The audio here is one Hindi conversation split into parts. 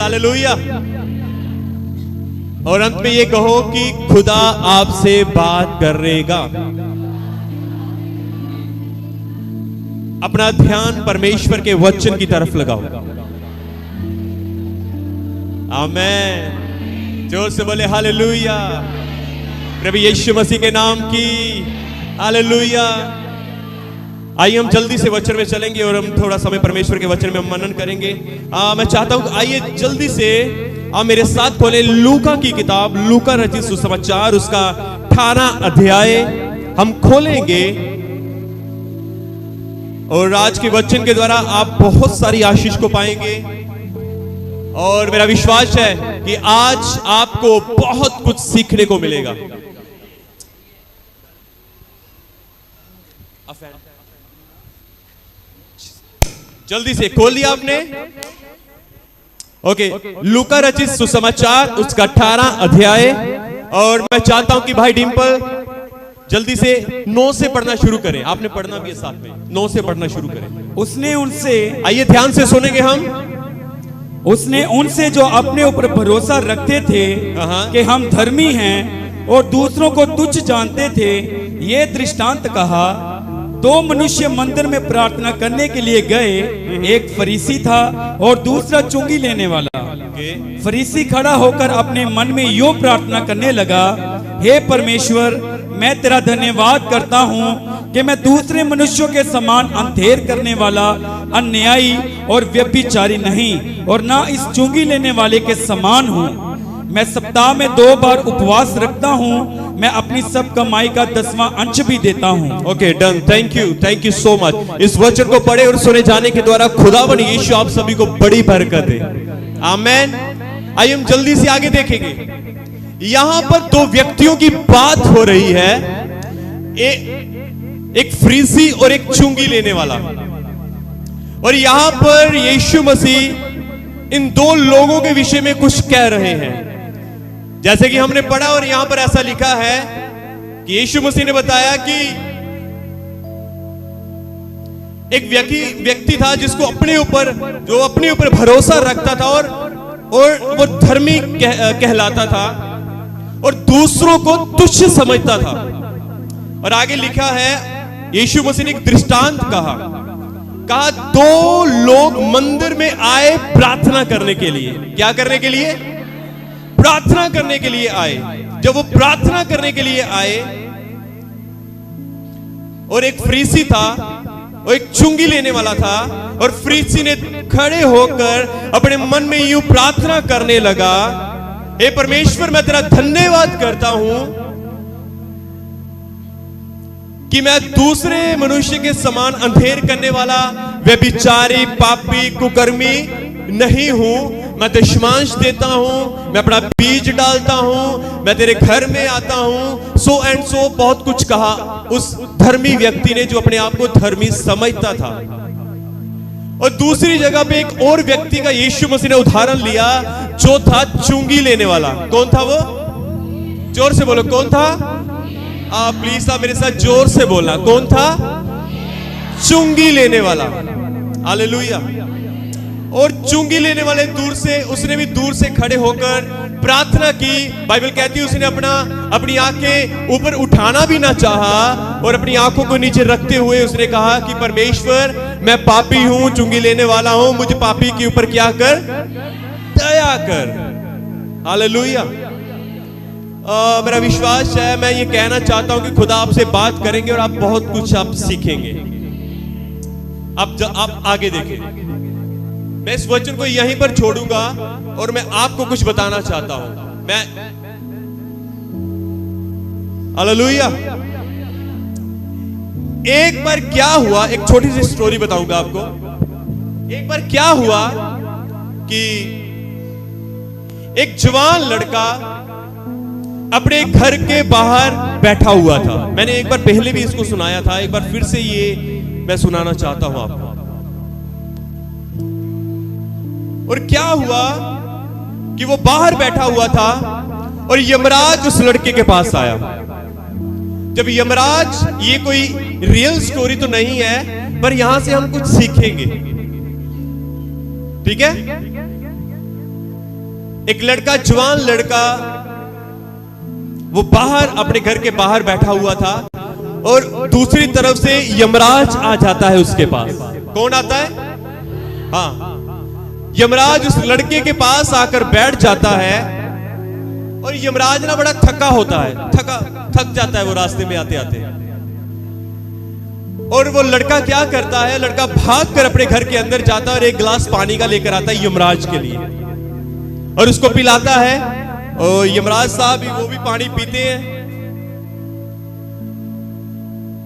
हालेलुया। और अंत में ये कहो कि खुदा आपसे बात करेगा। अपना ध्यान परमेश्वर के वचन की तरफ लगाओ। आमेन। जोर से बोले हालेलुया। प्रभु यीशु मसीह के नाम की हालेलुया। आइए हम जल्दी से वचन में चलेंगे और हम थोड़ा समय परमेश्वर के वचन में मनन करेंगे। मैं चाहता हूं आइए जल्दी से आप मेरे साथ खोलें लूका की किताब, लूका रचित सुसमाचार, उसका 18 अध्याय हम खोलेंगे और आज के वचन के द्वारा आप बहुत सारी आशीष को पाएंगे। और मेरा विश्वास है कि आज आपको बहुत कुछ सीखने को मिलेगा। जल्दी से खोल लिया आपने? ओके, लूका रचित सुसमाचार उसका 18 अध्याय। और मैं चाहता हूं कि भाई डिंपल जल्दी से 9 से पढ़ना शुरू करें। आपने पढ़ना भी है साथ में, 9 से पढ़ना शुरू करें। उसने उनसे, आइए ध्यान से सुनेंगे हम। उसने उनसे जो अपने ऊपर भरोसा रखते थे कि हम धर्मी हैं और दूसरों को तुच्छ जानते थे, ये दृष्टांत कहा। 2 मनुष्य मंदिर में प्रार्थना करने के लिए गए, एक फरीसी था और दूसरा चुंगी लेने वाला। फरीसी खड़ा होकर अपने मन में यूं प्रार्थना करने लगा, हे परमेश्वर, मैं तेरा धन्यवाद करता हूं कि मैं दूसरे मनुष्यों के समान अंधेर करने वाला, अन्यायी और व्यभिचारी नहीं, और ना इस चुंगी लेने वाले के समान हूं। मैं सप्ताह में 2 बार उपवास रखता हूं, मैं अपनी सब कमाई का 10वां अंश भी देता हूं। Okay, done. Thank you so much. इस वचन को पढ़े और सुने जाने के द्वारा खुदावन यीशु आप सभी को बड़ी बरकत दे। आमेन। आइए हम जल्दी से आगे देखेंगे। यहां पर 2 व्यक्तियों की बात हो रही है, एक फरीसी और एक चुंगी लेने वाला। और यहां पर यीशु मसीह इन 2 लोगों के विषय में कुछ कह रहे हैं, जैसे कि हमने पढ़ा। और यहां पर ऐसा लिखा है कि यीशु मसीह ने बताया कि एक व्यक्ति था जिसको अपने ऊपर भरोसा रखता था और वो धर्मी कहलाता था और दूसरों को तुच्छ समझता था। और आगे लिखा है, यीशु मसीह ने एक दृष्टांत कहा 2 लोग मंदिर में आए प्रार्थना करने के लिए। क्या करने के लिए? प्रार्थना करने के लिए आए। जब वो प्रार्थना करने के लिए आए और एक फरीसी था और एक चुंगी लेने वाला था, और फरीसी ने खड़े होकर अपने मन में यूं प्रार्थना करने लगा, हे परमेश्वर, मैं तेरा धन्यवाद करता हूं कि मैं दूसरे मनुष्य के समान अंधेर करने वाला, व्यभिचारी, पापी, कुकर्मी नहीं हूं। मैं दशमांश देता हूं, मैं अपना बीज डालता हूं, मैं तेरे घर में आता हूं। सो एंड सो बहुत कुछ कहा उस धर्मी व्यक्ति ने, जो अपने आप को धर्मी समझता था। और दूसरी जगह पे एक और व्यक्ति का यीशु मसीह ने उदाहरण लिया, जो था चुंगी लेने वाला। कौन था वो? जोर से बोलो, कौन था? प्लीज आप मेरे साथ जोर से बोलना। कौन था? चुंगी लेने वाला। हालेलुया। और चुंगी लेने वाले उसने भी दूर से खड़े होकर प्रार्थना की। बाइबल कहती है उसने अपनी आंखें ऊपर उठाना भी ना चाहा और अपनी आंखों को नीचे रखते हुए उसने कहा कि परमेश्वर, मैं पापी हूं, चुंगी लेने वाला हूं, मुझे पापी के ऊपर क्या कर? दया कर। हालेलुया। मेरा विश्वास है, मैं ये कहना चाहता हूं कि खुदा आपसे बात करेंगे और आप बहुत कुछ आप सीखेंगे। आप आगे देखें। मैं इस वचन को यहीं पर छोड़ूंगा और मैं आपको कुछ बताना चाहता हूं। मैं हालेलुया। एक बार क्या हुआ, एक छोटी सी स्टोरी बताऊंगा आपको। एक बार क्या हुआ कि एक जवान लड़का अपने घर के बाहर बैठा हुआ था। मैंने एक बार पहले भी इसको सुनाया था, एक बार फिर से ये मैं सुनाना चाहता हूं आपको। और क्या हुआ कि वो बाहर बैठा हुआ था और यमराज उस लड़के के पास आया। जब यमराज, ये कोई रियल स्टोरी तो नहीं है, पर यहां से हम कुछ सीखेंगे, ठीक है? एक लड़का, जवान लड़का, वो बाहर, अपने घर के बाहर बैठा हुआ था और दूसरी तरफ से यमराज आ जाता है उसके पास। कौन आता है? हाँ, यमराज उस लड़के के पास आकर बैठ जाता है और यमराज ना बड़ा थका होता है, थक जाता है वो रास्ते में आते आते। और वो लड़का क्या करता है, लड़का भाग कर अपने घर के अंदर जाता है और एक गिलास पानी का लेकर आता है यमराज के लिए और उसको पिलाता है। और यमराज साहब वो भी पानी पीते हैं,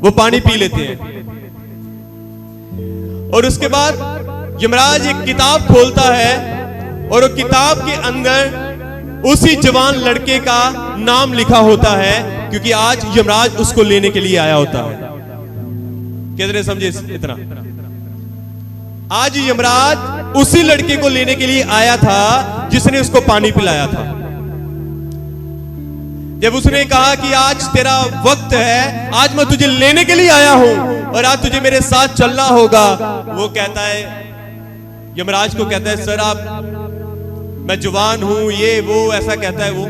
वो पानी पी लेते हैं। और उसके बाद यमराज एक किताब खोलता है और वो किताब के अंदर उसी जवान लड़के का नाम लिखा होता है, क्योंकि आज यमराज उसको लेने के लिए आया होता है। कितने समझे इतना? आज यमराज उसी लड़के को लेने के लिए आया था जिसने उसको पानी पिलाया था। जब उसने कहा कि आज तेरा वक्त है, आज मैं तुझे लेने के लिए आया हूं और आज तुझे मेरे साथ चलना होगा, वो कहता है, यमराज को कहता है, सर आप, मैं जवान हूं, ये वो, ऐसा कहता है वो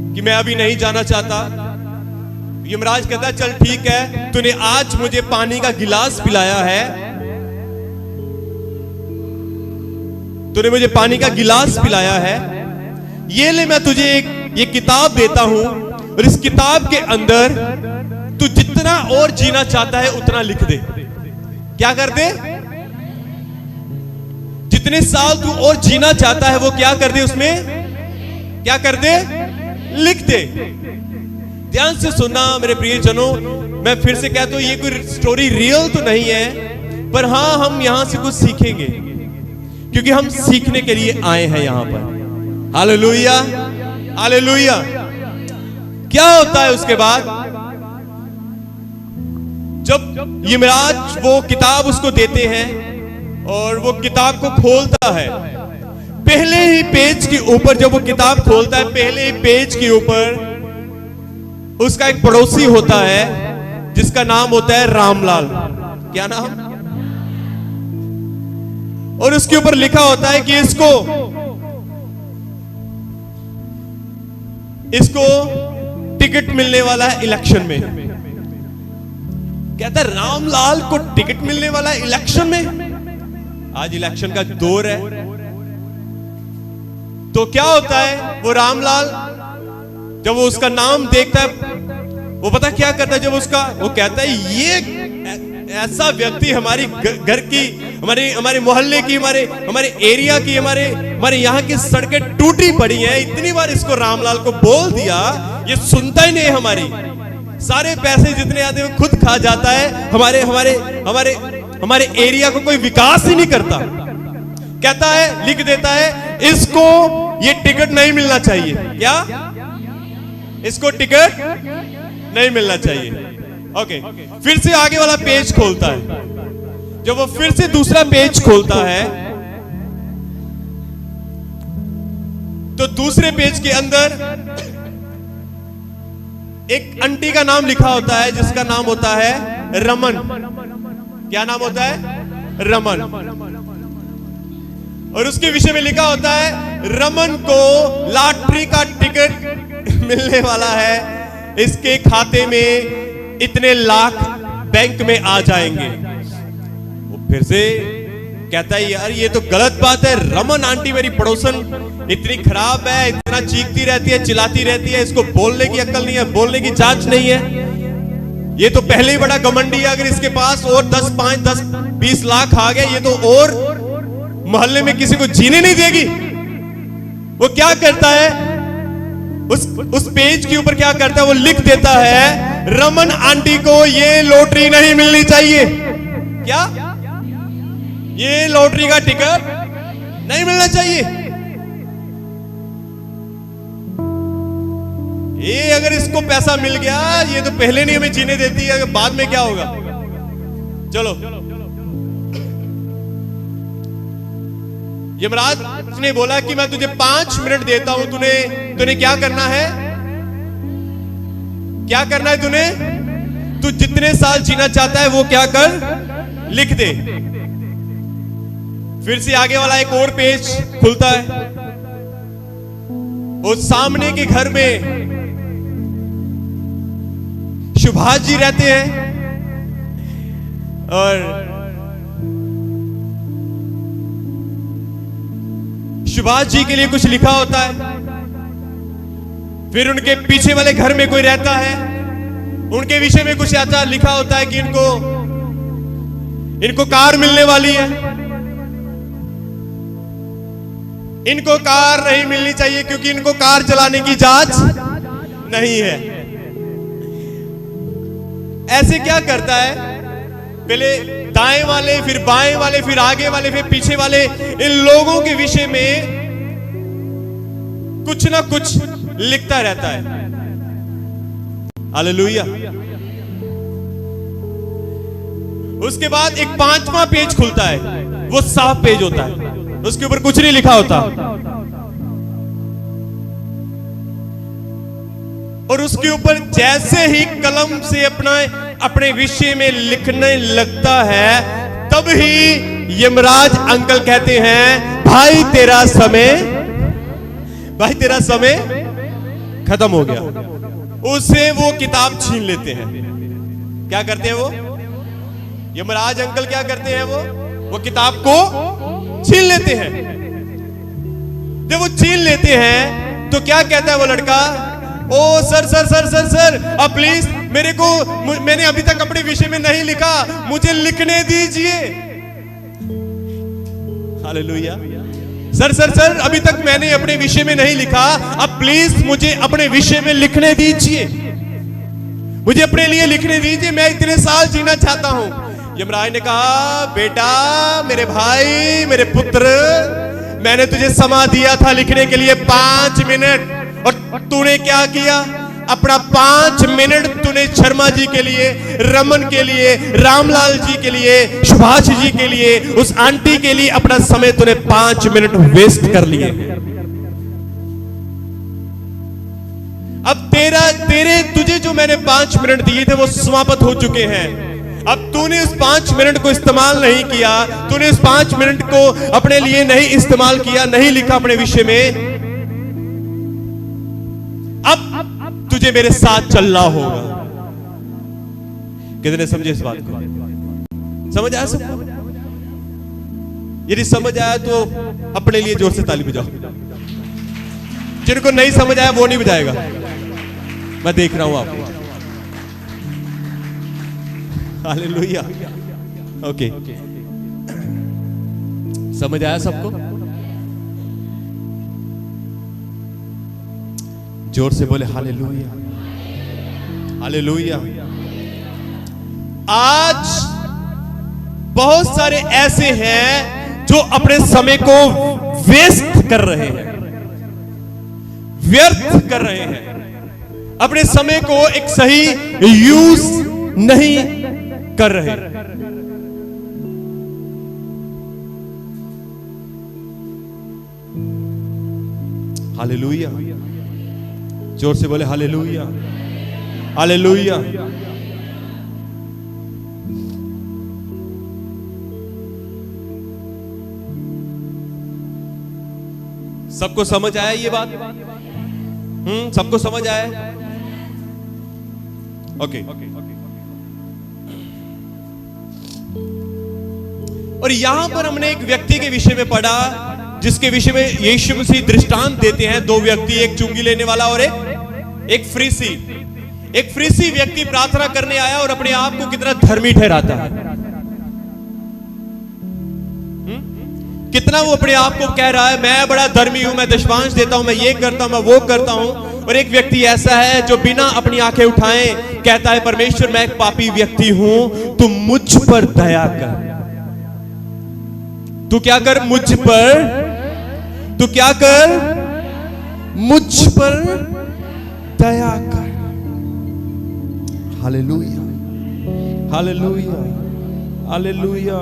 कि मैं अभी नहीं जाना चाहता। यमराज कहता है, चल ठीक है, तूने आज मुझे पानी का गिलास पिलाया है, तूने मुझे पानी का गिलास पिलाया है, ये ले मैं तुझे ये किताब देता हूं और इस किताब के अंदर तू जितना और जीना चाहता है उतना लिख दे। क्या कर दे? जितने साल तू और जीना चाहता है वो क्या कर दे, उसमें क्या कर दे? लिख दे। ध्यान से सुनना मेरे प्रियजनों, मैं फिर से कहता हूं, ये कोई स्टोरी रियल तो नहीं है, पर हां हम यहां से कुछ सीखेंगे, क्योंकि हम सीखने के लिए आए हैं यहां पर। Hallelujah, hallelujah. क्या होता है उसके बाद? जब यमराज वो किताब उसको देते हैं और वो किताब को खोलता है, पहले ही पेज के ऊपर, जब वो किताब खोलता है, पहले ही पेज के ऊपर उसका एक पड़ोसी होता है जिसका नाम होता है रामलाल। क्या नाम? और उसके ऊपर लिखा होता है कि इसको टिकट मिलने वाला है इलेक्शन में। कहता है, रामलाल को टिकट मिलने वाला है इलेक्शन में? आज इलेक्शन का दौर है। तो क्या होता है, वो रामलाल जब वो उसका नाम देखता है, वो पता क्या करता है, जब उसका, वो कहता है, ये ऐसा व्यक्ति हमारी घर की, हमारे मोहल्ले की, हमारे एरिया की, हमारे यहाँ की सड़कें टूटी पड़ी हैं, इतनी बार इसको रामलाल को बोल दिया, ये सुनता ही नहीं हमारी, सारे पैसे जितने आते हैं खुद खा जाता है, हमारे एरिया को कोई विकास ही नहीं करता। कहता है, लिख देता है, इसको ये टिकट नहीं मिलना चाहिए। क्या? इसको टिकट नहीं मिलना चाहिए। ओके, फिर से आगे वाला पेज खोलता है। जब वो फिर से दूसरा पेज खोलता है तो दूसरे पेज के अंदर एक आंटी का नाम लिखा होता है जिसका नाम होता है रमन। क्या नाम होता है? रमन। और उसके विषय में लिखा होता है, रमन को लॉटरी का टिकट मिलने वाला है, इसके खाते में इतने लाख बैंक में आ जाएंगे। वो फिर से कहता है, यार ये तो गलत बात है, रमन आंटी मेरी पड़ोसन इतनी खराब है, इतना चीखती रहती है, चिल्लाती रहती है, इसको बोलने की अक्ल नहीं है, बोलने की जांच नहीं है, ये तो पहले ही बड़ा घमंडी है, अगर इसके पास और 10-20 लाख आ गए, ये तो और मोहल्ले में किसी को जीने नहीं देगी। वो क्या करता है, उस पेज के ऊपर क्या करता है, वो लिख देता है, रमन आंटी को ये लॉटरी नहीं मिलनी चाहिए। क्या? ये लॉटरी का टिकट नहीं मिलना चाहिए। ये अगर इसको पैसा मिल गया, ये तो पहले नहीं हमें जीने देती है, बाद में क्या होगा। चलो, यमराज ने बोला कि मैं तुझे 5 मिनट देता हूं, तूने क्या करना है? क्या करना है तूने? तू जितने साल जीना चाहता है वो क्या कर, लिख दे। फिर से आगे वाला एक और पेज खुलता है। उस सामने के घर में सुभाष जी रहते हैं और सुभाष जी के लिए कुछ लिखा होता है। फिर उनके पीछे वाले घर में कोई रहता है, उनके विषय में कुछ ऐसा लिखा होता है कि इनको कार मिलने वाली है। इनको कार नहीं मिलनी चाहिए क्योंकि इनको कार चलाने की जांच नहीं है। ऐसे क्या करता है, पहले दाएं वाले, फिर बाएं वाले, फिर आगे वाले, फिर पीछे वाले, इन लोगों के विषय में कुछ ना कुछ लिखता रहता है। हालेलुया। उसके बाद एक 5वां पेज खुलता है, वो साफ पेज होता है, उसके ऊपर कुछ नहीं लिखा होता। और उसके ऊपर जैसे ही कलम से अपने विषय में लिखने लगता है, तब ही यमराज अंकल कहते हैं, भाई तेरा समय खत्म हो गया। उसे वो किताब छीन लेते हैं। क्या करते हैं वो? यमराज अंकल क्या करते हैं? वो किताब को छीन लेते हैं। जब वो छीन लेते हैं तो क्या कहता है वो लड़का? ओ सर, अब प्लीज मैंने अभी तक अपने विषय में नहीं लिखा, मुझे लिखने दीजिए। हालेलुया। सर, अभी तक मैंने अपने विषय में नहीं लिखा, अब प्लीज मुझे अपने विषय में लिखने दीजिए, मुझे अपने लिए लिखने दीजिए, मैं इतने साल जीना चाहता हूं। यमराज ने कहा, बेटा, मेरे भाई, मेरे पुत्र, मैंने तुझे समय दिया था लिखने के लिए 5 मिनट, और तूने क्या किया? अपना 5 मिनट तूने शर्मा जी के लिए, रमन के लिए, रामलाल जी के लिए, सुभाष जी के लिए, उस आंटी के लिए अपना समय तूने 5 मिनट वेस्ट कर लिए। अब तुझे जो मैंने 5 मिनट दिए थे वो समाप्त हो चुके हैं। अब तूने उस 5 मिनट को इस्तेमाल नहीं किया, तूने उस 5 मिनट को अपने लिए नहीं इस्तेमाल किया, नहीं लिखा अपने विषय में। अब तुझे मेरे साथ चलना होगा। कितने समझे इस बात को? समझ आया सबको? यदि समझ आया तो अपने लिए जोर से ताली बजाओ। जिनको नहीं समझ आया वो नहीं बजाएगा, मैं देख रहा हूं आपको। हालेलुया। ओके, समझ आया सबको? जोर से बोले हालेलुया, हालेलुया। आज बहुत सारे ऐसे हैं जो अपने समय को वेस्ट कर रहे हैं, व्यर्थ कर रहे हैं, अपने समय को एक सही यूज नहीं कर रहे। हालेलुया। जोर से बोले हालेलुया, हालेलुया। सबको समझ आया ये बात? सबको समझ आया? ओके। और यहां पर हमने एक व्यक्ति के विषय में पढ़ा जिसके विषय में यीशु मसीह दृष्टांत देते हैं। 2 व्यक्ति, एक चुंगी लेने वाला और एक फरीसी। एक फरीसी व्यक्ति प्रार्थना करने आया और अपने आप को कितना धर्मी ठहराता है, कितना वो अपने आप को कह रहा है, मैं बड़ा धर्मी हूं, मैं दशमांश देता हूं, मैं ये करता हूं, मैं वो करता हूं। और एक व्यक्ति ऐसा है जो बिना अपनी आंखें उठाए कहता है, परमेश्वर मैं एक पापी व्यक्ति हूं, तू मुझ पर दया कर। तू क्या कर? मुझ पर। तू क्या कर? मुझ पर दया कर। Hallelujah, hallelujah, hallelujah,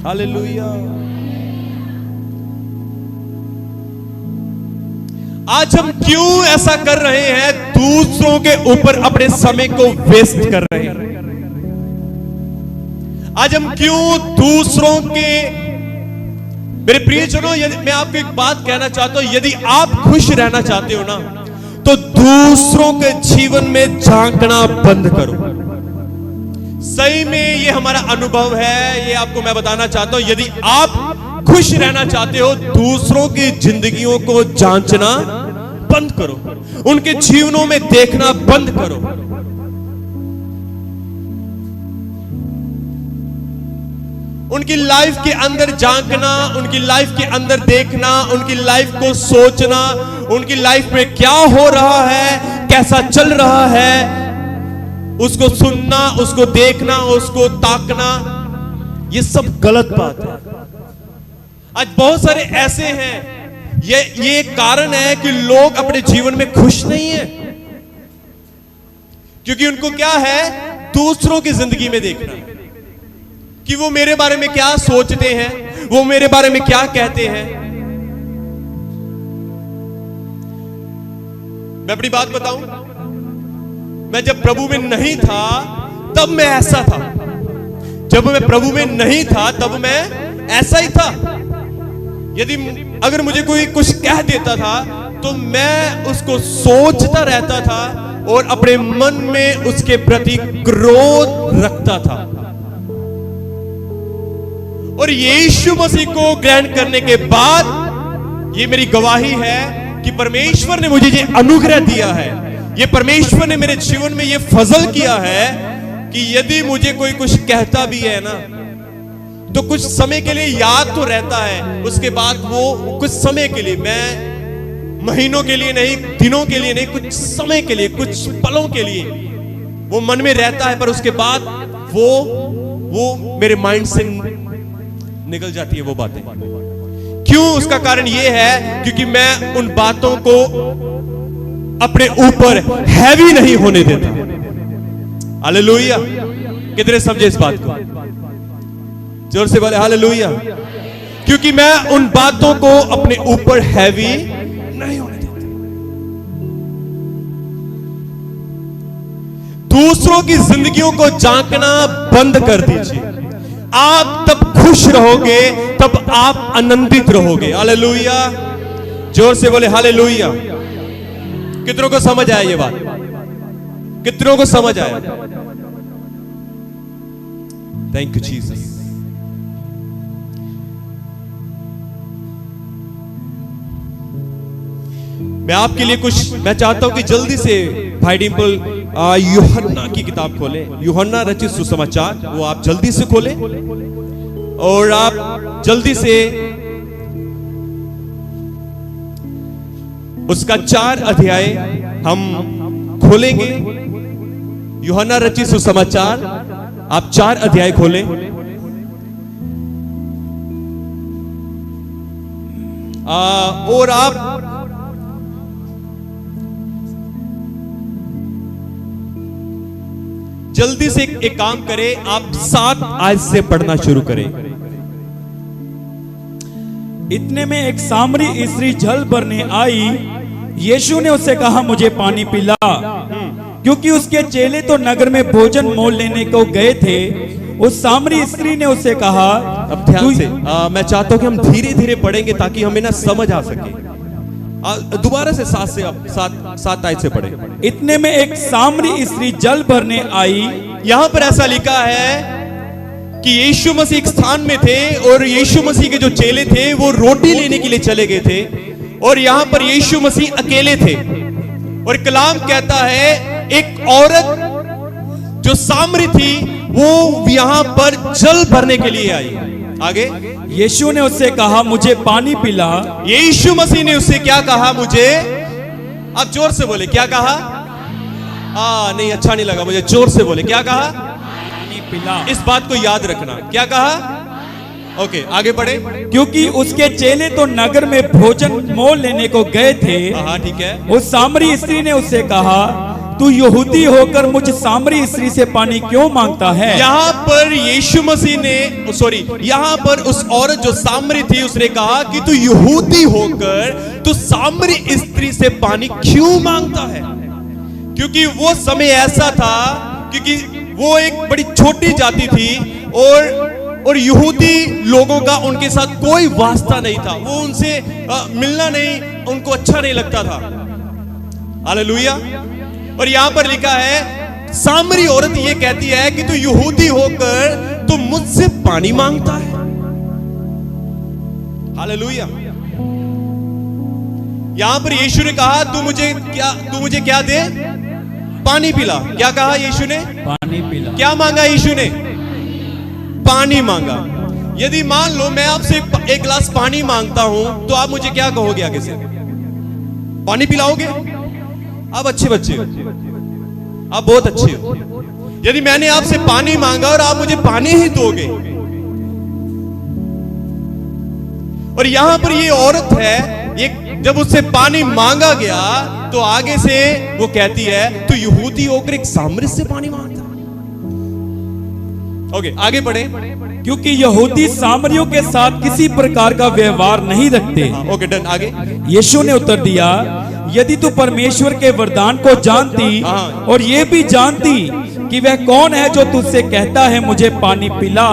hallelujah. आज हम क्यों ऐसा कर रहे हैं? दूसरों के ऊपर अपने समय को वेस्ट कर रहे हैं। आज हम क्यों दूसरों के मेरे प्रियजनों, यदि मैं आपको एक बात कहना चाहता हूं, यदि आप खुश रहना चाहते हो ना, तो दूसरों के जीवन में झांकना बंद करो। सही में ये हमारा अनुभव है, ये आपको मैं बताना चाहता हूं। यदि आप खुश रहना चाहते हो, दूसरों की जिंदगियों को जांचना बंद करो, उनके जीवनों में देखना बंद करो। उनकी लाइफ के अंदर झांकना, उनकी लाइफ के अंदर देखना, उनकी लाइफ को सोचना, उनकी लाइफ में क्या हो रहा है, कैसा चल रहा है, उसको सुनना, उसको देखना, उसको ताकना, ये सब गलत बात है। आज बहुत सारे ऐसे हैं, ये कारण है कि लोग अपने जीवन में खुश नहीं है, क्योंकि उनको क्या है, दूसरों की जिंदगी में देखना कि वो मेरे बारे में क्या सोचते हैं, वो मेरे बारे में क्या कहते हैं। मैं अपनी बात बताऊं, मैं जब प्रभु में नहीं था तब मैं ऐसा था। जब मैं प्रभु में नहीं था तब मैं ऐसा ही था। यदि अगर मुझे कोई कुछ कह देता था तो मैं उसको सोचता रहता था और अपने मन में उसके प्रति क्रोध रखता था। और यीशु मसीह को ग्रहण करने के बाद ये मेरी गवाही है कि परमेश्वर ने मुझे ये अनुग्रह दिया है, ये परमेश्वर ने मेरे जीवन में ये फजल किया है कि यदि मुझे कोई कुछ कहता भी है ना, तो कुछ समय के लिए याद तो रहता है, उसके बाद वो कुछ समय के लिए, मैं महीनों के लिए नहीं, दिनों के लिए नहीं, कुछ समय के लिए, कुछ पलों के लिए वो मन में रहता है, पर उसके बाद वो मेरे माइंड से निकल जाती है वो बातें। क्यों? उसका कारण ये है क्योंकि मैं उन बातों को अपने ऊपर हैवी नहीं होने देता। हालेलुया! कितने समझे इस बात को? जोर से बोले हालेलुया! क्योंकि मैं उन बातों को अपने ऊपर हैवी नहीं होने देता। दूसरों की जिंदगियों को झांकना बंद कर दीजिए। आप तब खुश रहोगे, तब आप आनंदित रहोगे। हालेलुया! जोर से बोले हालेलुया! कितनों को समझ आया ये बात? कितनों को समझ आया? Thank you Jesus. मैं आपके लिए कुछ, मैं चाहता हूं कि जल्दी से भाई डिंपल यूहन्ना की किताब खोले, यूहन्ना रचित सुसमाचार, वो आप जल्दी से खोले और आप जल्दी से उसका 4 अध्याय हम खोलेंगे। यूहन्ना रचित सुसमाचार, आप 4 अध्याय खोलें और आप जल्दी से एक काम करें, आप 7 आयत से पढ़ना शुरू करें। इतने में एक सामरी स्त्री जल भरने आई। यीशु ने उससे कहा, मुझे पानी पिला, क्योंकि उसके चेले तो नगर में भोजन मोल लेने को गए थे। उस सामरी स्त्री ने उससे कहा, अब ध्यान से मैं चाहता हूं कि हम धीरे धीरे पढ़ेंगे ताकि हमें ना समझ आ सके। दोबारा से 7 आयत से पढ़े। इतने में एक सामरी स्त्री जल भरने आई। यहां पर ऐसा लिखा है कि यीशु मसीह एक स्थान में थे और यीशु मसीह के जो चेले थे वो रोटी लेने के लिए चले गए थे और यहां पर यीशु मसीह अकेले थे। और कलाम कहता है एक औरत जो सामरी थी वो यहां पर जल भरने के लिए आई। आगे यीशु ने उससे कहा, मुझे पानी पिला। यीशु मसीह ने उससे क्या कहा? मुझे, आप जोर से बोले, क्या कहा? नहीं, अच्छा नहीं लगा मुझे, जोर से बोले, क्या कहा? पानी पिला। इस बात को याद रखना, क्या कहा? ओके, आगे बढ़े। क्योंकि उसके चेले तो नगर में भोजन मोल लेने को गए थे। हाँ, ठीक है। उस सामरी स्त्री ने उससे कहा, तू यहूदी होकर मुझ सामरी स्त्री से पानी क्यों मांगता है? यहाँ पर यीशु मसीह ने, सॉरी, यहाँ पर उस औरत जो सामरी थी उसने कहा कि तू यहूदी होकर तू सामरी स्त्री से पानी क्यों मांगता है? क्योंकि वो समय ऐसा था, क्योंकि वो एक बड़ी छोटी जाति थी और और यहूदी लोगों का उनके साथ कोई वास्ता नहीं था, वो उनसे मिलना नहीं, उनको अच्छा नहीं लगता था। हालेलुया। और यहां पर लिखा है सामरी औरत ये कहती है कि तू यहूदी होकर तू मुझसे पानी मांगता है। हालेलुया। यहां पर यीशु ने कहा तू मुझे क्या दे? पानी पिला। क्या कहा यीशु ने? पानी पिला। क्या मांगा यीशु ने? पानी मांगा। यदि मान लो मैं आपसे एक गिलास पानी मांगता हूं तो आप मुझे क्या कहोगे? आगे से पानी पिलाओगे? आप अच्छे बच्चे हो, आप बहुत अच्छे हो। यदि मैंने आपसे पानी मांगा और आप मुझे पानी ही दोगे। और यहां पर ये औरत है, ये जब उससे पानी मांगा गया तो आगे से वो कहती है तू यहूदी होकर एक सामरी से पानी मांगता। ओके, आगे बढ़े। क्योंकि यहूदी सामरियों के साथ किसी प्रकार का व्यवहार नहीं रखते। Okay, done. आगे। यीशु ने उत्तर दिया, यदि तू परमेश्वर के वरदान को जानती और ये भी जानती कि वह कौन है जो तुझसे कहता है मुझे पानी पिला,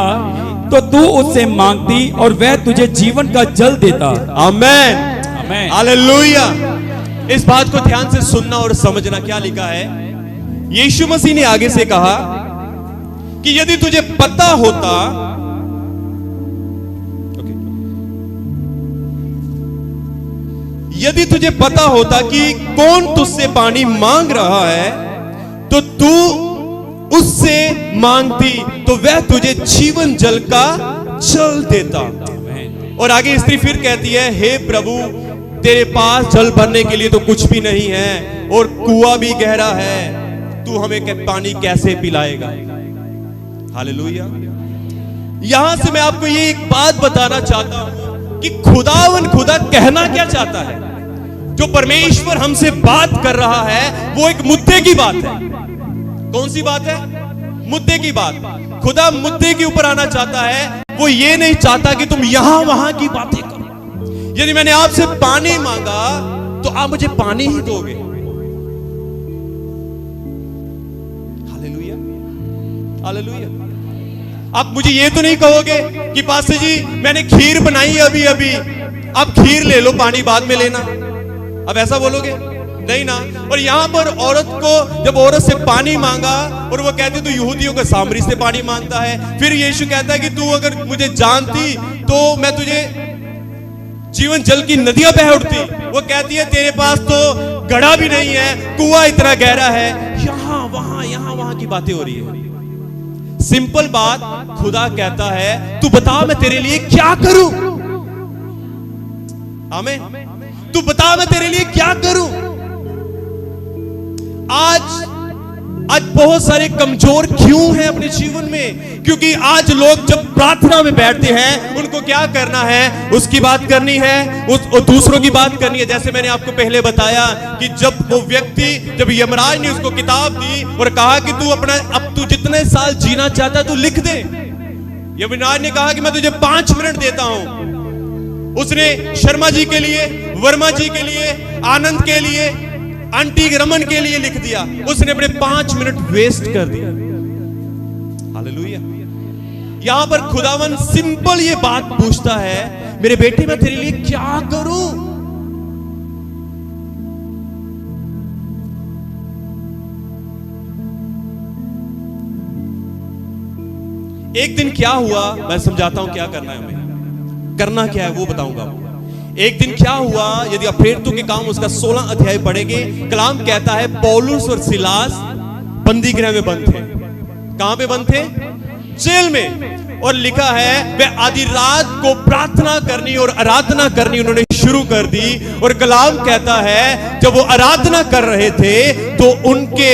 तो तू उससे मांगती और वह तुझे जीवन का जल देता। आमेन। आमेन। हालेलुया। इस बात को ध्यान से सुनना और समझना। क्या लिखा है? यीशु मसीह ने आगे से कहा कि यदि तुझे पता होता, यदि तुझे पता होता कि कौन तुझसे पानी मांग रहा है तो तू उससे मांगती तो वह तुझे जीवन जल का जल देता। और आगे स्त्री फिर कहती है, हे प्रभु तेरे पास जल भरने के लिए तो कुछ भी नहीं है और कुआं भी गहरा है, तू हमें पानी कैसे पिलाएगा? हालेलुया। यहां से मैं आपको ये एक बात बताना चाहता हूं कि खुदा कहना क्या चाहता है। जो परमेश्वर हमसे बात कर रहा है वो एक मुद्दे की बात है। कौन सी बात है? मुद्दे की बात। खुदा मुद्दे के ऊपर आना चाहता है। वो ये नहीं चाहता कि तुम यहां वहां की बातें करो। यदि मैंने आपसे पानी मांगा तो आप मुझे पानी ही दोगे। हालेलुया। हालेलुया। आप मुझे ये तो नहीं कहोगे कि पास्टर जी मैंने खीर बनाई अभी अभी, आप खीर ले लो, पानी बाद में लेना। अब ऐसा बोलोगे? नहीं ना। और यहां पर औरत को, जब औरत से पानी मांगा और वो कहती तू यहूदियों के सामरी से पानी मांगता है, फिर यीशु कहता है कि तू अगर मुझे जानती तो मैं तुझे जीवन जल की नदियां बह उठती। वो कहती है तेरे पास तो गड़ा भी नहीं है, कुआं इतना गहरा है। यहां वहां की बातें हो रही है। सिंपल बात, खुदा कहता है तू बता मैं तेरे लिए क्या करूं? आमीन। तू बता मैं तेरे लिए क्या करूं? आज बहुत सारे कमजोर क्यों हैं अपने जीवन में? क्योंकि आज लोग जब प्रार्थना में बैठते हैं उनको क्या करना है? उसकी बात करनी है, और दूसरों की बात करनी है। जैसे मैंने आपको पहले बताया कि जब वो व्यक्ति, जब यमराज ने उसको किताब दी और कहा कि अब तू जितने साल जीना चाहता है तू लिख दे। यमराज ने कहा कि मैं तुझे 5 मिनट देता हूं। उसने शर्मा जी के लिए, वर्मा जी के लिए, आनंद के लिए, आंटी रमन के लिए लिख दिया। उसने अपने 5 मिनट वेस्ट कर दिया। हालेलुया। यहां पर खुदावन सिंपल ये बात पूछता है, मेरे बेटे मैं तेरे लिए क्या करूं? एक दिन क्या हुआ मैं समझाता हूं। क्या करना है हमें, करना क्या है वो बताऊंगा आपको। एक दिन क्या हुआ, यदि आप प्रेरितों के काम उसका 16 अध्याय पढ़ेंगे, कलाम कहता है पौलुस और सिलास बंदी गृह में बंद थे। कहां पे बंद थे? जेल में। और लिखा है वे आधी रात को प्रार्थना करनी और आराधना करनी उन्होंने शुरू कर दी। और कलाम कहता है जब वो आराधना कर रहे थे तो उनके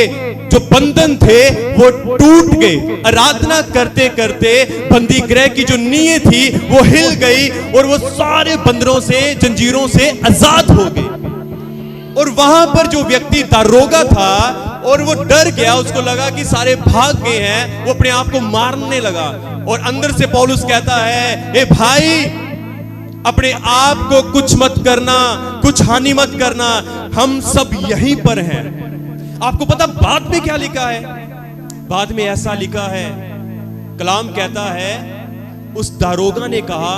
जो बंधन थे वो टूट गए। आराधना करते करते बंदी गृह की जो नींव थी वो हिल गई और वो सारे बंदरों से, जंजीरों से आजाद हो गए। और वहां पर जो व्यक्ति दारोगा था और वो डर गया, उसको लगा कि सारे भाग गए हैं, वो अपने आप को मारने लगा। और अंदर से पौलुस कहता है, ए भाई अपने आप को कुछ मत करना, कुछ हानि मत करना, हम सब यहीं पर हैं। आपको पता बाद में क्या लिखा है? बाद में ऐसा लिखा है, कलाम कहता है उस दारोगा ने कहा,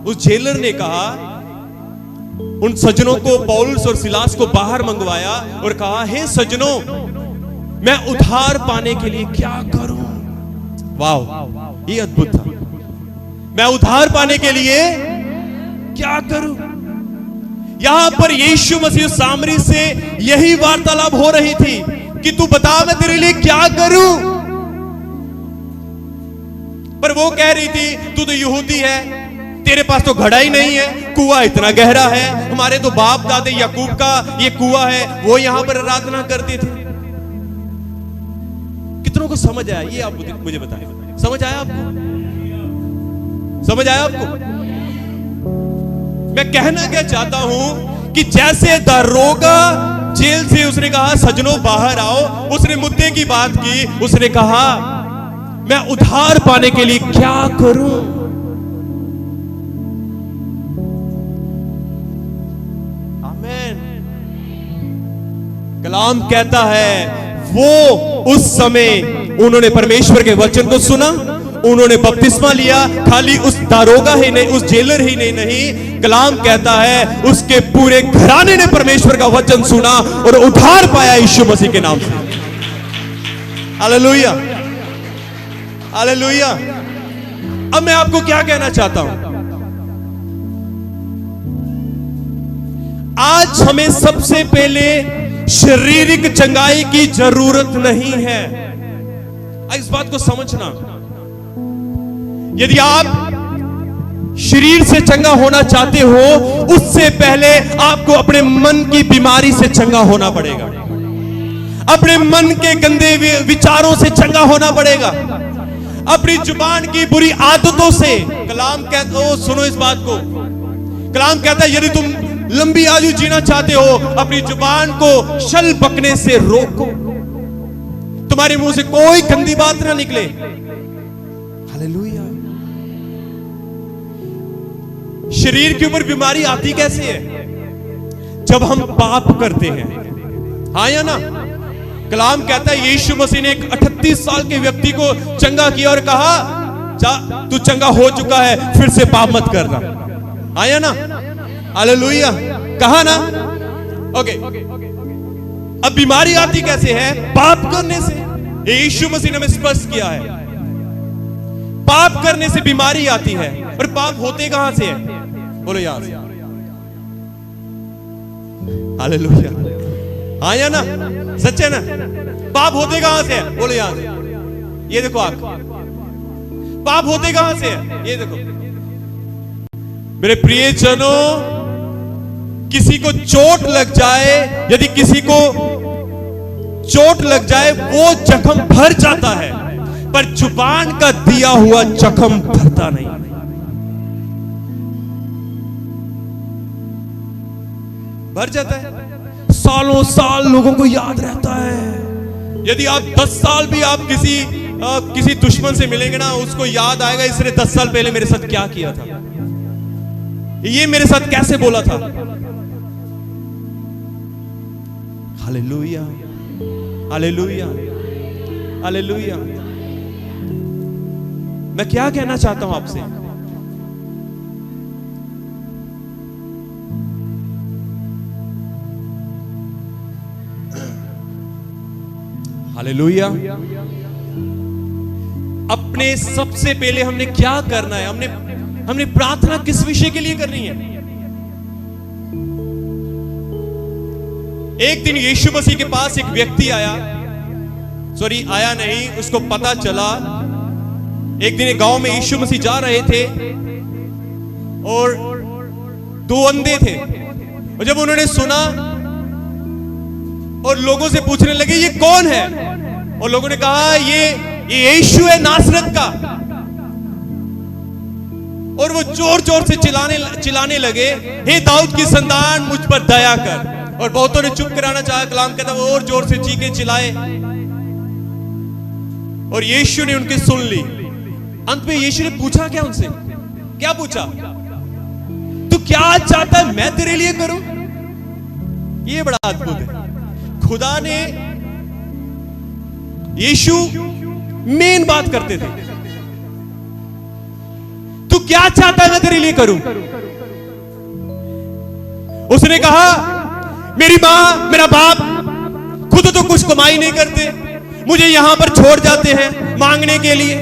उस जेलर ने कहा, उन सज्जनों को, पौलुस और सिलास को बाहर मंगवाया और कहा, हे सज्जनों, मैं उद्धार पाने के लिए क्या करूं? वाह, ये अद्भुत था। मैं उद्धार पाने के लिए क्या करूं? यहां पर यीशु मसीह सामरी से यही वार्तालाप हो रही थी कि तू बता मैं तेरे लिए क्या करूं? पर वो कह रही थी, तू तो यहूदी है, तेरे पास तो घड़ा ही नहीं है, कुआं इतना गहरा है, हमारे तो बाप दादे याकूब का ये कुआं है, वो यहां पर आराधना करते थे। कितनों को समझ आया ये आप मुझे बताएं? समझ आया आपको? समझ आया आपको? मैं कहना क्या चाहता हूं कि जैसे दारोगा जेल से उसने कहा, सज्जनों बाहर आओ, उसने मुद्दे की बात की, उसने कहा, मैं उद्धार पाने के लिए क्या करूं? आमीन। कलाम कहता है, वो उस समय उन्होंने परमेश्वर के वचन को सुना, उन्होंने बपतिस्मा लिया। खाली उस दारोगा ही नहीं, उस जेलर ही नहीं, कलाम कहता है उसके पूरे घराने ने परमेश्वर का वचन सुना और उद्धार पाया यीशु मसीह के नाम से। Hallelujah, hallelujah. अब मैं आपको क्या कहना चाहता हूं, आज हमें सबसे पहले शारीरिक चंगाई की जरूरत नहीं है। इस बात को समझना, यदि आप शरीर से चंगा होना चाहते हो, उससे पहले आपको अपने मन की बीमारी से चंगा होना पड़ेगा, अपने मन के गंदे विचारों से चंगा होना पड़ेगा, अपनी जुबान की बुरी आदतों से। कलाम कहता हो, सुनो इस बात को, कलाम कहता है यदि तुम लंबी आयु जीना चाहते हो, अपनी जुबान को छल बकने से रोको, तुम्हारे मुंह से कोई गंदी बात ना निकले। हालेलुया। शरीर के ऊपर बीमारी आती कैसे है? जब हम पाप करते हैं, हाँ या ना? कलाम कहता है यीशु मसीह ने एक 38 साल के व्यक्ति को चंगा किया और कहा, जा तू चंगा हो चुका है, फिर से पाप मत करना। हाँ या ना? हालेलुया। कहा ना? ओके। अब बीमारी आती कैसे है? पाप करने से। यीशु मसीह ने हमें स्पष्ट किया है, पाप करने से बीमारी आती है। और पाप होते कहां से है? बोलो यार। हालेलुया। हाँ या ना? सच है ना? पाप होते कहां से है? बोलो यार। ये देखो आप, पाप होते कहां से है? ये देखो मेरे प्रियजनों, किसी को चोट लग जाए, यदि किसी को चोट लग जाए, वो जख्म भर जाता है, पर जुबान का दिया हुआ जख्म भरता नहीं। भर जाता है, सालों साल लोगों को याद रहता है। यदि आप 10 साल भी आप किसी दुश्मन से मिलेंगे ना, उसको याद आएगा, इसने 10 साल पहले मेरे साथ क्या किया था, ये मेरे साथ कैसे बोला था। Hallelujah, hallelujah, hallelujah. मैं क्या कहना चाहता हूं आपसे, हालेलुया। अपने सबसे पहले हमने क्या करना है? हमने प्रार्थना किस विषय के लिए करनी है? एक दिन यीशु मसीह के पास एक व्यक्ति आया, आया नहीं, उसको पता चला। एक दिन एक गांव में यीशु मसीह जा रहे थे और 2 अंधे थे, और जब उन्होंने सुना और लोगों से पूछने लगे ये कौन है, और लोगों ने कहा ये यीशु है नासरत का। और वो जोर जोर से चिल्लाने लगे, हे दाऊद की संतान मुझ पर दया कर। और बहुतों ने चुप कराना चाहा, कलाम कहता वो और जोर से चीखे चिल्लाए, और यीशु ने उनकी सुन ली। अंत में यीशु ने पूछा क्या उनसे? क्या पूछा? तू क्या चाहता है मैं तेरे लिए करूं? ये बड़ा अद्भुत है। खुदा ने, यीशु मेन बात करते थे। तू क्या चाहता है मैं तेरे लिए करूं? उसने कहा, मेरी मां मेरा बाप खुद तो कुछ कमाई नहीं करते, मुझे यहां पर छोड़ जाते हैं मांगने के लिए।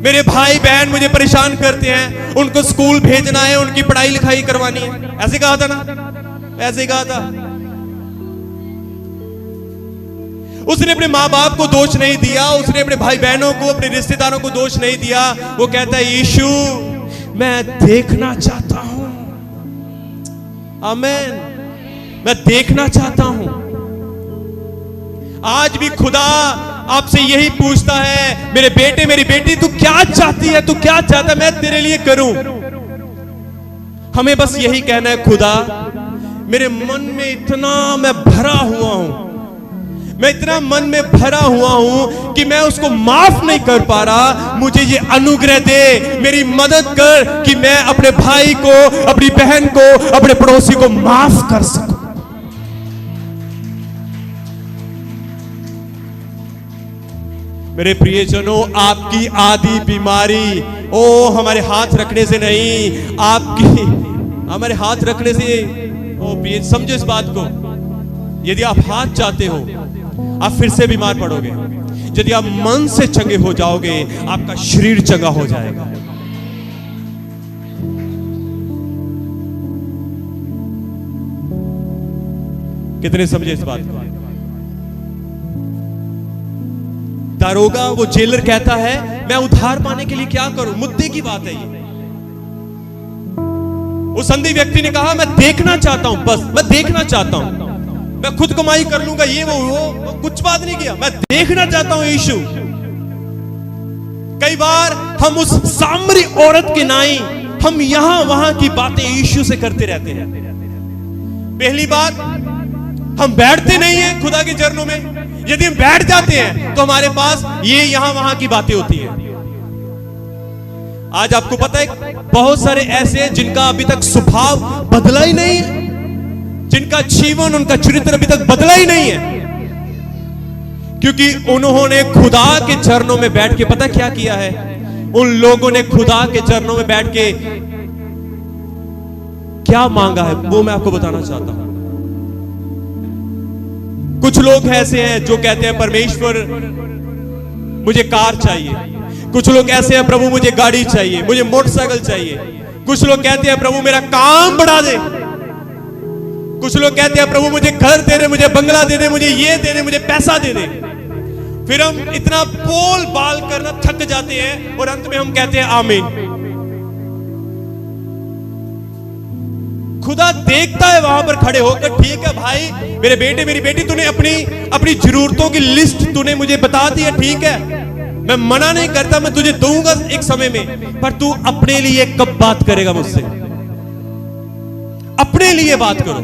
मेरे भाई बहन मुझे परेशान करते हैं, उनको स्कूल भेजना है, उनकी पढ़ाई लिखाई करवानी है। ऐसे कहा था ना, ऐसे ही कहा था। उसने अपने माँ बाप को दोष नहीं दिया, उसने अपने भाई बहनों को, अपने रिश्तेदारों को दोष नहीं दिया। वो कहता है, यीशु मैं देखना चाहता हूं, आमीन, मैं देखना चाहता हूं। आज भी खुदा आपसे यही पूछता है, मेरे बेटे मेरी बेटी तू क्या चाहती है, तू क्या चाहता है मैं तेरे लिए करूं? हमें बस यही कहना है, खुदा मेरे मन में इतना मैं भरा हुआ हूं, मैं इतना मन में भरा हुआ हूं कि मैं उसको माफ नहीं कर पा रहा। मुझे ये अनुग्रह दे, मेरी मदद कर कि मैं अपने भाई को, अपनी बहन को, अपने पड़ोसी को माफ कर सकूं। मेरे प्रियजनों, आपकी आधी बीमारी हमारे हाथ रखने से नहीं, आपकी हमारे हाथ रखने से प्रिय समझो इस बात को। यदि आप हाथ चाहते हो आप फिर से बीमार पड़ोगे, यदि आप मन से चंगे हो जाओगे आपका शरीर चंगा हो जाएगा। कितने समझे इस बात को? दारोगा, वो जेलर कहता है, मैं उधार पाने के लिए क्या करूं? मुद्दे की बात है ये। उस अंधी व्यक्ति ने कहा, मैं देखना चाहता हूं, बस मैं देखना चाहता हूं, मैं खुद कमाई कर लूंगा, ये वो कुछ बात नहीं किया, मैं देखना चाहता हूं यीशु। कई बार हम उस सामरी औरत के नाई हम यहां वहां की बातें यीशु से करते रहते हैं। पहली बात, हम बैठते नहीं हैं खुदा के चरणों में। यदि हम बैठ जाते हैं तो हमारे पास ये यहां वहां की बातें होती हैं। आज आपको पता है बहुत सारे ऐसे हैं जिनका अभी तक स्वभाव बदला ही नहीं है, जिनका जीवन, उनका चरित्र अभी तक बदला ही नहीं है, क्योंकि उन्होंने खुदा के चरणों में बैठ के पता क्या किया है? उन लोगों ने खुदा के चरणों में बैठ के क्या मांगा है वो मैं आपको बताना चाहता हूं। कुछ लोग ऐसे हैं जो कहते हैं, परमेश्वर मुझे कार चाहिए। कुछ लोग ऐसे हैं, प्रभु मुझे गाड़ी चाहिए, मुझे मोटरसाइकिल चाहिए। कुछ लोग कहते हैं, प्रभु मेरा काम बढ़ा दे। कुछ लोग कहते हैं, प्रभु मुझे घर दे दे, मुझे बंगला दे दे, मुझे ये दे दे, मुझे पैसा दे दे। फिर हम इतना बोल बाल करना थक जाते हैं और अंत में हम कहते हैं आमीन। खुदा देखता है वहां पर खड़े होकर, ठीक है भाई, मेरे बेटे मेरी बेटी, तूने अपनी जरूरतों की लिस्ट तूने मुझे बता दी है, ठीक है, मैं मना नहीं करता, मैं तुझे दूंगा एक समय में, पर तू अपने लिए कब बात करेगा मुझसे? अपने लिए बात करो।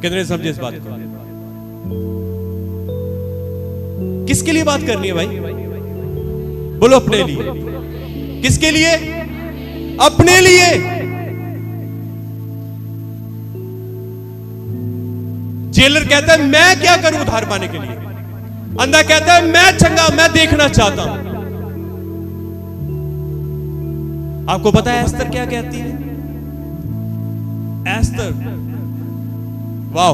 कितने समझे इस बात को? किसके लिए बात करनी है भाई? बोलो अपने लिए। किसके लिए? अपने लिए। जेलर कहता है, मैं क्या करूं उधार पाने के लिए? अंधा कहता है, मैं चंगा, मैं देखना चाहता हूं। आपको पता है एस्तर क्या कहती है? एस्तर, वाह,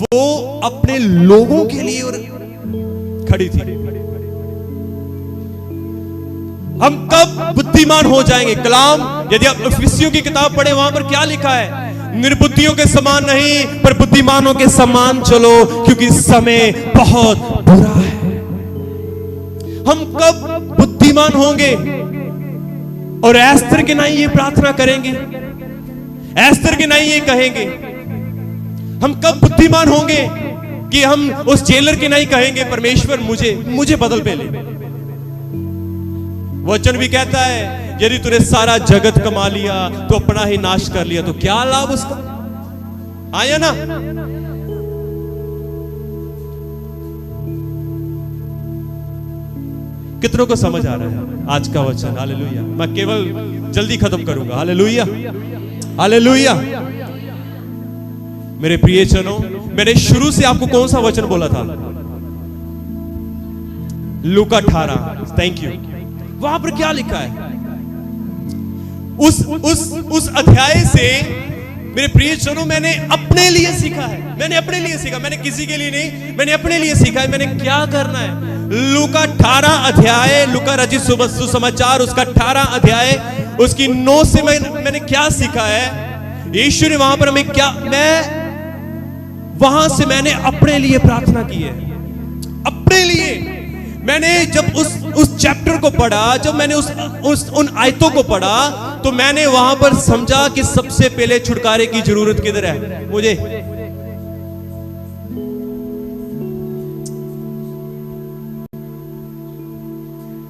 वो अपने लोगों के लिए और खड़ी थी। हम कब बुद्धिमान हो जाएंगे? कलाम, यदि आप इफिसियों की किताब पढ़े, वहां पर क्या लिखा है? निर्बुद्धियों के समान नहीं, पर बुद्धिमानों के समान चलो, क्योंकि समय बहुत बुरा है। हम कब बुद्धिमान होंगे? और एस्तर के नाई ये प्रार्थना करेंगे, एस्तर के नाई ये कहेंगे। हम कब बुद्धिमान होंगे कि हम उस जेलर के नाई कहेंगे, परमेश्वर मुझे बदल पे ले। वचन भी कहता है, यदि तूने सारा जगत कमा लिया तो अपना ही नाश कर लिया तो क्या लाभ उसका? आया ना? कितनों को समझ आ रहा है आज का वचन? हालेलुया। मैं केवल जल्दी खत्म करूंगा। Hallelujah, hallelujah. मेरे प्रियजनों, मैंने शुरू से आपको कौन सा वचन बोला था? लूका 18। Thank you. वहां पर क्या लिखा है? उस अध्याय से मेरे प्रिय जनों, मैंने अपने लिए सीखा है। मैंने अपने लिए सीखा, मैंने किसी के लिए नहीं, मैंने अपने लिए सीखा है। मैंने क्या करना है? लूका 18 अध्याय, लूका रचित सुसमाचार उसका 18 अध्याय उसकी 9 से मैंने क्या सीखा है? यीशु ने वहां पर हमें क्या, वहां से मैंने अपने लिए प्रार्थना की है। अपने लिए मैंने जब उस चैप्टर को पढ़ा, जब मैंने उन आयतों को पढ़ा, तो मैंने वहां पर समझा कि सबसे पहले छुटकारे की जरूरत किधर है? मुझे।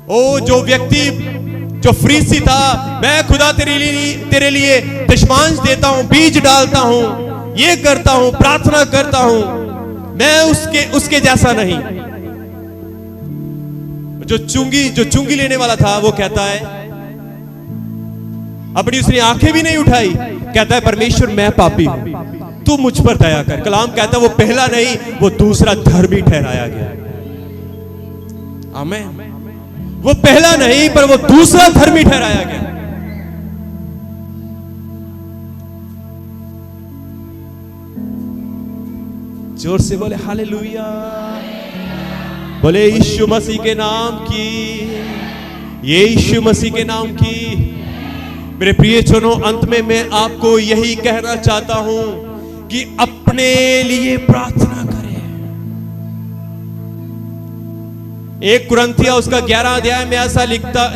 ओ जो व्यक्ति, जो फरीसी था, मैं खुदा तेरे लिए दशमांश देता हूं, बीज डालता हूं, ये करता हूं, प्रार्थना करता हूं, मैं उसके जैसा नहीं। जो चुंगी लेने वाला था, वो कहता है, अपनी उसने आंखें भी नहीं उठाई, कहता है परमेश्वर मैं पापी हूं, तू मुझ पर दया कर। कलाम कहता है वो पहला नहीं, वो दूसरा धर्मी ठहराया गया। आमीन। वो पहला नहीं, पर वो दूसरा धर्मी ठहराया गया। जोर से बोले हालेलुया। बोले यीशु मसीह के नाम की, यीशु मसीह के नाम की। मेरे प्रिय जनों, अंत में मैं आपको यही कहना चाहता हूं कि अपने लिए प्रार्थना करें। 1 कुरिन्थियों उसका 11 अध्याय में ऐसा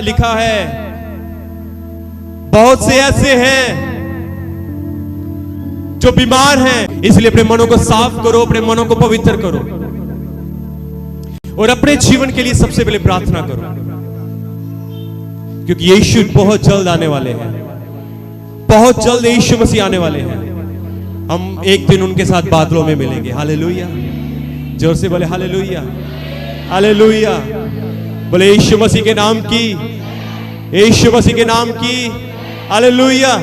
लिखा है, बहुत से ऐसे हैं जो बीमार हैं, इसलिए अपने मनों को साफ करो, अपने मनों को पवित्र करो और अपने जीवन के लिए सबसे पहले प्रार्थना करो, क्योंकि यीशु बहुत जल्द आने वाले हैं। बहुत जल्द यीशु मसीह आने वाले हैं। हम एक दिन उनके साथ बादलों में मिलेंगे। हालेलुया। जोर से बोले हालेलुया, हालेलुया। बोले यीशु मसीह के नाम की, यीशु मसीह के नाम की, हालेलुया।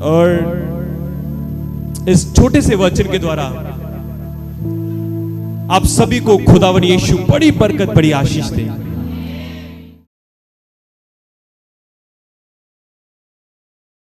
और इस छोटे से वचन के द्वारा आप सभी को खुदावन यीशु बड़ी बरकत, बड़ी आशीष दे।